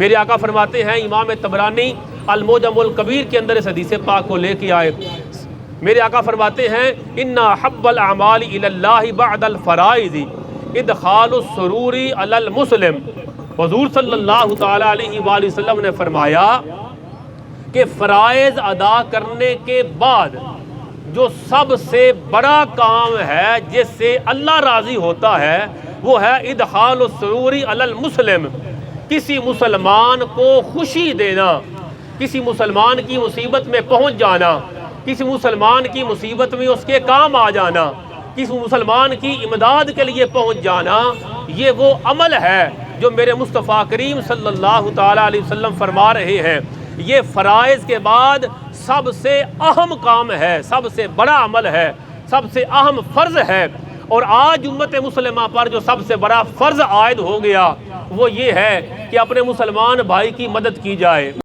میرے آقا فرماتے ہیں، امام طبرانی المعجم الکبیر کے اندر اس حدیث پاک کو لے کے آئے، میرے آقا فرماتے ہیں ان احب الاعمال الی اللہ بعد الفرائض ادخال السرور علی المسلم۔ حضور صلی اللہ تعالی علیہ وآلہ وسلم نے فرمایا کہ فرائض ادا کرنے کے بعد جو سب سے بڑا کام ہے جس سے اللہ راضی ہوتا ہے وہ ہے ادخال السرور علی المسلم، کسی مسلمان کو خوشی دینا، کسی مسلمان کی مصیبت میں پہنچ جانا، کسی مسلمان کی مصیبت میں اس کے کام آ جانا، کسی مسلمان کی امداد کے لیے پہنچ جانا، یہ وہ عمل ہے جو میرے مصطفیٰ کریم صلی اللہ تعالیٰ علیہ وسلم فرما رہے ہیں یہ فرائض کے بعد سب سے اہم کام ہے، سب سے بڑا عمل ہے، سب سے اہم فرض ہے۔ اور آج امت مسلمہ پر جو سب سے بڑا فرض عائد ہو گیا وہ یہ ہے کہ اپنے مسلمان بھائی کی مدد کی جائے۔